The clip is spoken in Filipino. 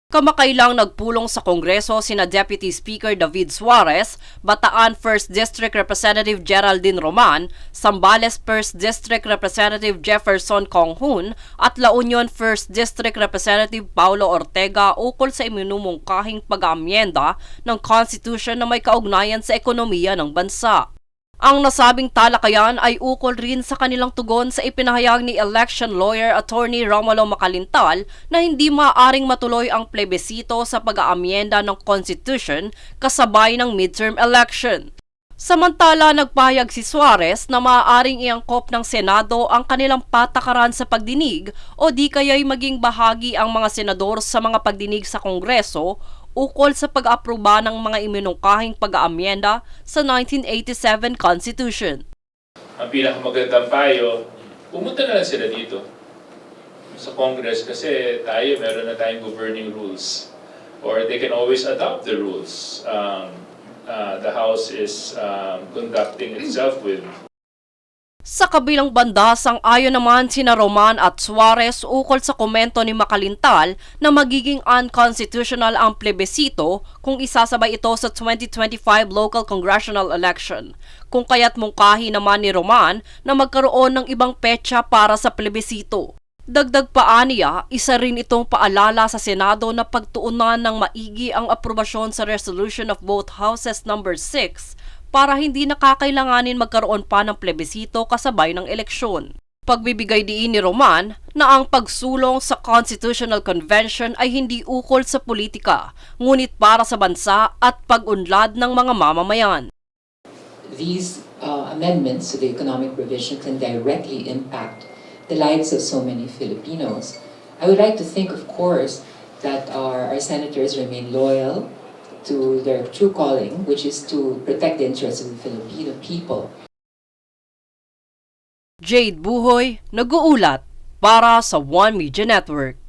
Kamakailang nagpulong sa Kongreso sina Deputy Speaker David Suarez, Bataan 1st District Representative Geraldine Roman, Zambales 1st District Representative Jefferson Conghun at La Union 1st District Representative Paulo Ortega ukol sa iminumungkahing pag-aamyenda ng Constitution na may kaugnayan sa ekonomiya ng bansa. Ang nasabing talakayan ay ukol rin sa kanilang tugon sa ipinahayag ni election lawyer Attorney Romulo Macalintal na hindi maaaring matuloy ang plebisito sa pag-aamyenda ng Constitution kasabay ng midterm election. Samantala, nagpahayag si Suarez na maaaring iangkop ng Senado ang kanilang patakaran sa pagdinig o di kaya'y maging bahagi ang mga senador sa mga pagdinig sa Kongreso ukol sa pag-aproba ng mga iminungkahing pag-aamyenda sa 1987 Constitution. Ang pinakamagandang payo, pumunta na lang sila dito sa Congress kasi meron na tayong governing rules. Or they can always adopt the rules the House is conducting itself with. Sa kabilang banda, sang-ayon naman sina Roman at Suarez ukol sa komento ni Macalintal na magiging unconstitutional ang plebisito kung isasabay ito sa 2025 local congressional election. Kung kaya't mungkahi naman ni Roman na magkaroon ng ibang petsa para sa plebisito. Dagdag pa niya, isa rin itong paalala sa Senado na pagtuunan ng maigi ang aprobasyon sa resolution of both houses number 6 para hindi nakakailanganin magkaroon pa ng plebisito kasabay ng eleksyon. Pagbibigay diin ni Roman na ang pagsulong sa Constitutional Convention ay hindi ukol sa politika, ngunit para sa bansa at pag-unlad ng mga mamamayan. These amendments to the economic provision can directly impact the lives of so many Filipinos. I would like to think, of course, that our senators remain loyal to their true calling, which is to protect the interests of the Filipino people. Jade Buhoy, nag-uulat para sa One Media Network.